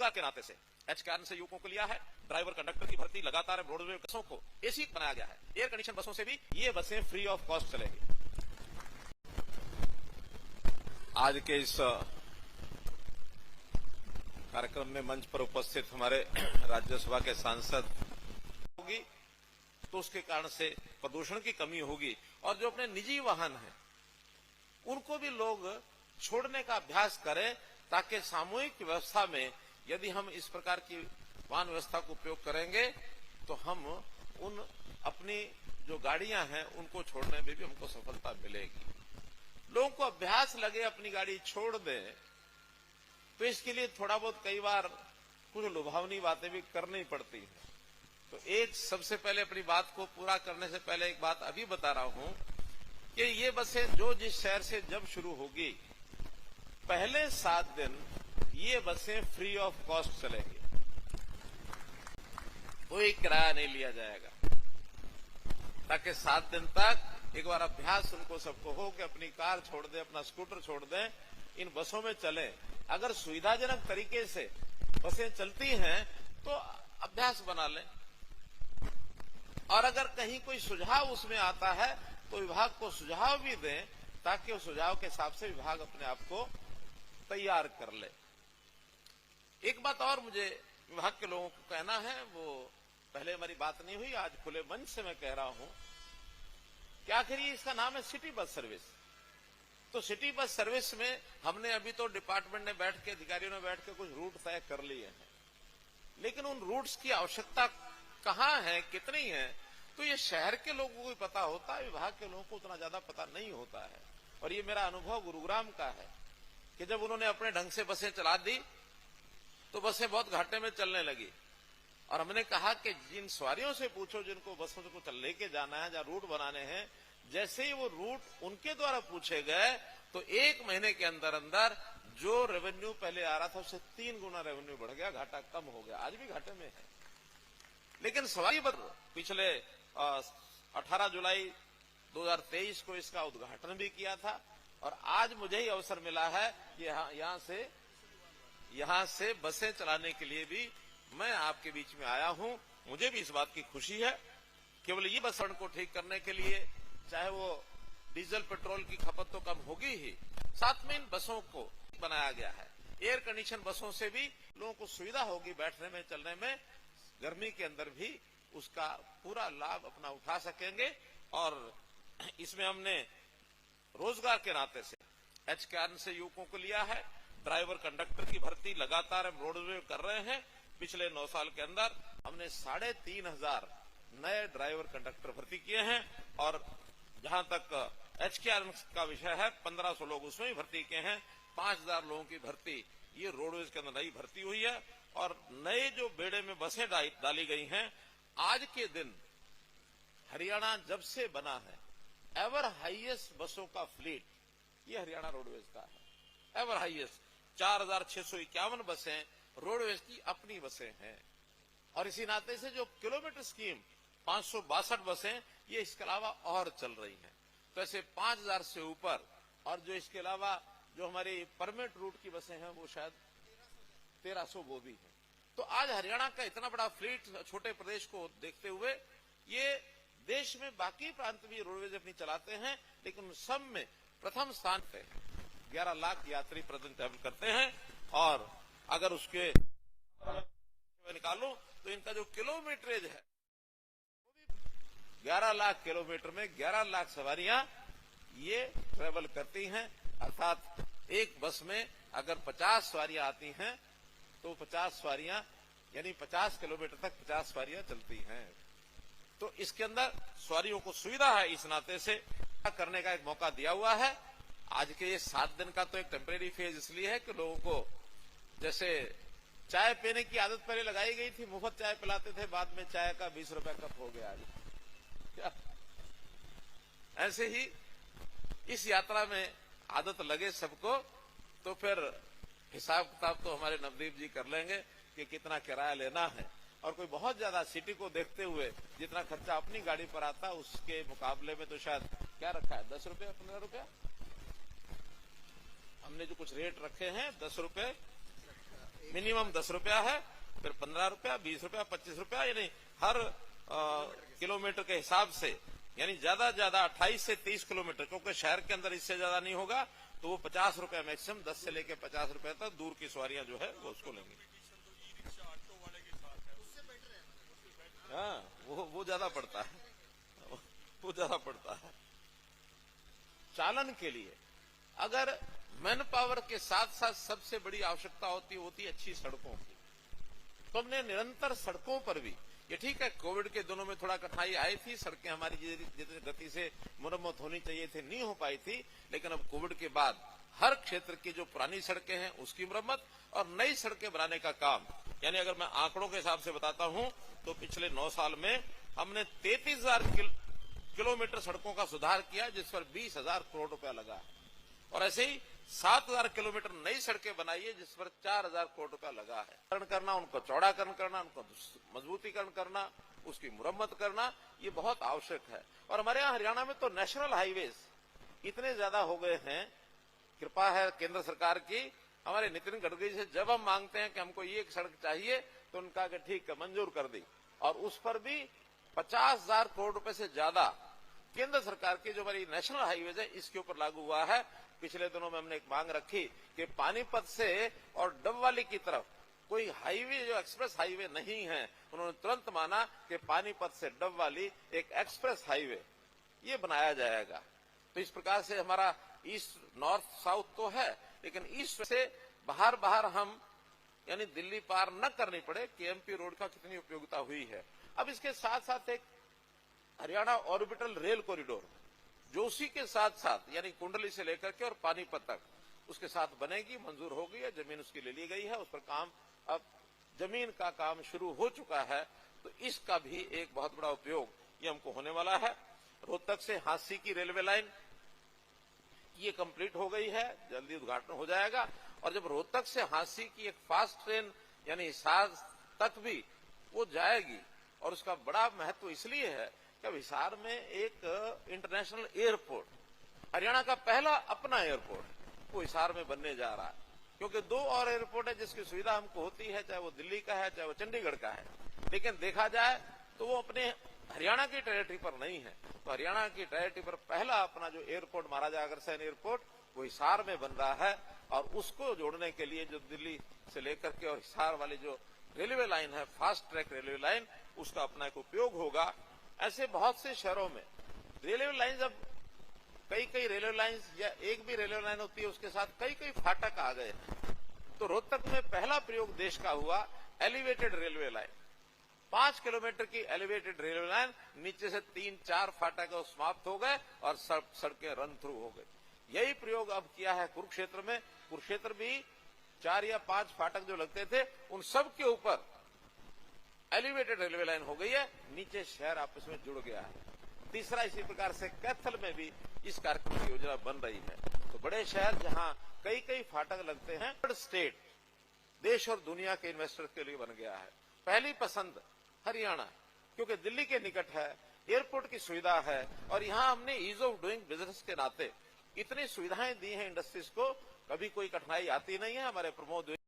रोजगार के नाते से एचकेआरएन से युवकों को लिया है। ड्राइवर कंडक्टर की भर्ती लगातार रोडवेज बसों को एसी बनाया गया है। एयर कंडीशन बसों से भी ये बसें फ्री ऑफ कॉस्ट चलेंगी। आज के इस कार्यक्रम में मंच पर उपस्थित हमारे राज्यसभा के सांसद होगी तो उसके कारण से प्रदूषण की कमी होगी और जो अपने निजी वाहन हैं उनको भी लोग छोड़ने का अभ्यास करें ताकि सामूहिक व्यवस्था में यदि हम इस प्रकार की वाहन व्यवस्था को उपयोग करेंगे तो हम उन अपनी जो गाड़ियां हैं उनको छोड़ने में भी हमको सफलता मिलेगी। लोगों को अभ्यास लगे अपनी गाड़ी छोड़ दें तो इसके लिए थोड़ा बहुत कई बार कुछ लुभावनी बातें भी करनी पड़ती हैं। तो एक सबसे पहले अपनी बात को पूरा करने से पहले एक बात अभी बता रहा हूं कि ये बसें जो जिस शहर से जब शुरू होगी पहले 7 दिन ये बसें फ्री ऑफ कॉस्ट चलेंगी, कोई किराया नहीं लिया जाएगा ताकि 7 दिन तक एक बार अभ्यास उनको सबको हो कि अपनी कार छोड़ दें, अपना स्कूटर छोड़ दें, इन बसों में चलें। अगर सुविधाजनक तरीके से बसें चलती हैं तो अभ्यास बना लें और अगर कहीं कोई सुझाव उसमें आता है तो विभाग को सुझाव भी दें ताकि उस सुझाव के हिसाब से विभाग अपने आप को तैयार कर ले। एक बात और मुझे विभाग के लोगों को कहना है, वो पहले हमारी बात नहीं हुई, आज खुले मंच से मैं कह रहा हूं कि आखिर ये इसका नाम है सिटी बस सर्विस। तो सिटी बस सर्विस में हमने अभी तो डिपार्टमेंट ने बैठ के अधिकारियों ने बैठ के कुछ रूट तय कर लिए हैं, लेकिन उन रूट्स की आवश्यकता कहां है, कितनी है, तो ये शहर के लोगों को पता होता है, विभाग के लोगों को उतना ज्यादा पता नहीं होता है। और ये मेरा अनुभव गुरुग्राम का है कि जब उन्होंने अपने ढंग से बसें चला दी तो बसें बहुत घाटे में चलने लगी और हमने कहा कि जिन सवारियों से पूछो जिनको बसों को लेके जाना है, जहां रूट बनाने हैं, जैसे ही वो रूट उनके द्वारा पूछे गए तो 1 महीने के अंदर अंदर जो रेवेन्यू पहले आ रहा था उससे 3 गुना रेवेन्यू बढ़ गया, घाटा कम हो गया। आज भी घाटे में है, लेकिन सवारी पिछले 18 जुलाई 2023 को इसका उद्घाटन भी किया था और आज मुझे ही अवसर मिला है कि यहां से बसें चलाने के लिए भी मैं आपके बीच में आया हूं। मुझे भी इस बात की खुशी है। केवल ये बस को ठीक करने के लिए चाहे वो डीजल पेट्रोल की खपत तो कम होगी ही, साथ में इन बसों को बनाया गया है। एयर कंडीशन बसों से भी लोगों को सुविधा होगी बैठने में, चलने में, गर्मी के अंदर भी उसका पूरा लाभ अपना उठा सकेंगे। और इसमें हमने रोजगार के नाते से एचकेआरएन से युवकों को लिया है। ड्राइवर कंडक्टर की भर्ती लगातार हम रोडवेज कर रहे हैं। पिछले 9 साल के अंदर हमने 3,500 नए ड्राइवर कंडक्टर भर्ती किए हैं और जहां तक एचकेआरएन का विषय है 1500 लोग उसमें ही भर्ती किए हैं। 5,000 लोगों की भर्ती ये रोडवेज के अंदर नई भर्ती हुई है और नए जो बेड़े में बसें डाली गई हैं। आज के दिन हरियाणा जब से बना है एवर हाईएस्ट बसों का फ्लीट ये हरियाणा रोडवेज का है। एवर हाईएस्ट 4,651 बसें रोडवेज की अपनी बसें हैं और इसी नाते से जो किलोमीटर स्कीम 562 बसें ये इसके अलावा और चल रही हैं। तो ऐसे 5,000 से ऊपर और जो इसके अलावा जो हमारी परमिट रूट की बसें हैं वो शायद 1,300 वो भी है। तो आज हरियाणा का इतना बड़ा फ्लीट छोटे प्रदेश को देखते हुए ये देश में बाकी प्रांत भी रोडवेज अपनी चलाते हैं, लेकिन सब में प्रथम स्थान पे 11 लाख यात्री प्रतिदिन ट्रैवल करते हैं और अगर उसके निकालो तो इनका जो किलोमीटरेज है 11 लाख किलोमीटर में 11 लाख सवारियां ये ट्रेवल करती हैं। अर्थात एक बस में अगर 50 सवारियां आती हैं तो 50 सवारियां यानी 50 किलोमीटर तक 50 सवारियां चलती हैं। तो इसके अंदर सवारियों को सुविधा है, इस नाते से करने का एक मौका दिया हुआ है। आज के ये 7 दिन का तो एक टेम्परेरी फेज इसलिए है कि लोगों को जैसे चाय पीने की आदत पहले लगाई गई थी, मुफ्त चाय पिलाते थे, बाद में चाय का 20 रुपए कप हो गया क्या? ऐसे ही इस यात्रा में आदत लगे सबको तो फिर हिसाब किताब तो हमारे नवदीप जी कर लेंगे कि कितना किराया लेना है और कोई बहुत ज्यादा सिटी को देखते हुए जितना खर्चा अपनी गाड़ी पर आता उसके मुकाबले में तो शायद क्या रखा है 10 रुपया 15 रुपया हमने जो कुछ रेट रखे हैं 10 रुपए मिनिमम 10 रुपया है, फिर 15 रुपया, 20 रुपया, 25 रुपया, यानी हर किलोमीटर के हिसाब से, यानी ज्यादा ज्यादा 28 से 30 किलोमीटर, क्योंकि शहर के अंदर इससे ज्यादा नहीं होगा तो वो 50 रुपया मैक्सिमम, 10 से लेके 50 रुपया तक दूर की सवारियां जो है वो उसको लेंगे। हाँ, वो ज्यादा पड़ता है, वो ज्यादा पड़ता है। चालन के लिए अगर मैन पावर के साथ साथ सबसे बड़ी आवश्यकता होती है अच्छी सड़कों की, तो हमने निरंतर सड़कों पर भी, ये ठीक है कोविड के दिनों में थोड़ा कठिनाई आई थी, सड़कें हमारी जितनी गति से मुरम्मत होनी चाहिए थी नहीं हो पाई थी, लेकिन अब कोविड के बाद हर क्षेत्र की जो पुरानी सड़कें हैं उसकी मुरम्मत और नई सड़कें बनाने का काम, यानी अगर मैं आंकड़ों के हिसाब से बताता हूं तो पिछले 9 साल में हमने 33,000 किलोमीटर सड़कों का सुधार किया, जिस पर 20,000 करोड़ रुपया लगा है, और ऐसे ही 7,000 किलोमीटर नई सड़कें बनाई है जिस पर 4,000 करोड़ रुपया लगा है। करना, उनको चौड़ाकरण करना, उनको मजबूतीकरण करना, उसकी मुरम्मत करना, ये बहुत आवश्यक है। और हमारे यहाँ हरियाणा में तो नेशनल हाईवेज इतने ज्यादा हो गए हैं, कृपा है केंद्र सरकार की। हमारे नितिन गडकरी से जब हम मांगते हैं कि हमको ये एक सड़क चाहिए तो उनका कि ठीक है मंजूर कर दी, और उस पर भी 50,000 करोड़ रुपए से ज्यादा केंद्र सरकार की जो हमारी नेशनल हाईवेज है इसके ऊपर लागू हुआ है। पिछले दिनों में हमने एक मांग रखी कि पानीपत से और डबवाली की तरफ कोई हाईवे जो एक्सप्रेस हाईवे नहीं है, उन्होंने तुरंत माना कि पानीपत से डबवाली एक एक्सप्रेस हाईवे ये बनाया जाएगा। तो इस प्रकार से हमारा ईस्ट नॉर्थ साउथ तो है, लेकिन ईस्ट से बाहर हम यानी दिल्ली पार न करनी पड़े, केएमपी रोड का कितनी उपयोगिता हुई है। अब इसके साथ साथ एक हरियाणा ऑर्बिटल रेल कॉरिडोर जो उसी के साथ साथ यानी कुंडली से लेकर के और पानीपत तक उसके साथ बनेगी, मंजूर हो गई है, जमीन उसकी ले ली गई है, उस पर काम, अब जमीन का काम शुरू हो चुका है, तो इसका भी एक बहुत बड़ा उपयोग ये हमको होने वाला है। रोहतक से हांसी की रेलवे लाइन ये कंप्लीट हो गई है, जल्दी उद्घाटन हो जाएगा, और जब रोहतक से हांसी की एक फास्ट ट्रेन यानी हिसार तक भी वो जाएगी, और उसका बड़ा महत्व इसलिए है कि हिसार में एक इंटरनेशनल एयरपोर्ट, हरियाणा का पहला अपना एयरपोर्ट वो हिसार में बनने जा रहा है, क्योंकि 2 और एयरपोर्ट है जिसकी सुविधा हमको होती है, चाहे वो दिल्ली का है चाहे वो चंडीगढ़ का है, लेकिन देखा जाए तो वो अपने हरियाणा की टेरिटरी पर नहीं है। तो हरियाणा की टेरिटरी पर पहला अपना जो एयरपोर्ट महाराजा अग्रसेन एयरपोर्ट वो हिसार में बन रहा है, और उसको जोड़ने के लिए जो दिल्ली से लेकर के और हिसार वाली जो रेलवे लाइन है, फास्ट ट्रैक रेलवे लाइन, उसका अपना एक उपयोग होगा। ऐसे बहुत से शहरों में रेलवे लाइन, जब कई रेलवे लाइन या एक भी रेलवे लाइन होती है उसके साथ कई फाटक आ गए, तो रोहतक में पहला प्रयोग देश का हुआ एलिवेटेड रेलवे लाइन, 5 किलोमीटर की एलिवेटेड रेलवे लाइन, नीचे से 3-4 फाटक समाप्त हो गए और सड़कें रन थ्रू हो गई। यही प्रयोग अब किया है कुरुक्षेत्र में। कुरुक्षेत्र भी 4 या 5 फाटक जो लगते थे उन सब के ऊपर एलिवेटेड रेलवे लाइन हो गई है, नीचे शहर आपस में जुड़ गया है। तीसरा इसी प्रकार से कैथल में भी इस कार्यक्रम की योजना बन रही है। तो बड़े शहर जहां कई फाटक लगते हैं, स्टेट देश और दुनिया के इन्वेस्टर के लिए बन गया है। पहली पसंद हरियाणा, क्योंकि दिल्ली के निकट है, एयरपोर्ट की सुविधा है, और यहां हमने ईज ऑफ डूइंग बिजनेस के नाते इतनी सुविधाएं दी हैं इंडस्ट्रीज को, कभी कोई कठिनाई आती नहीं है। हमारे प्रमोद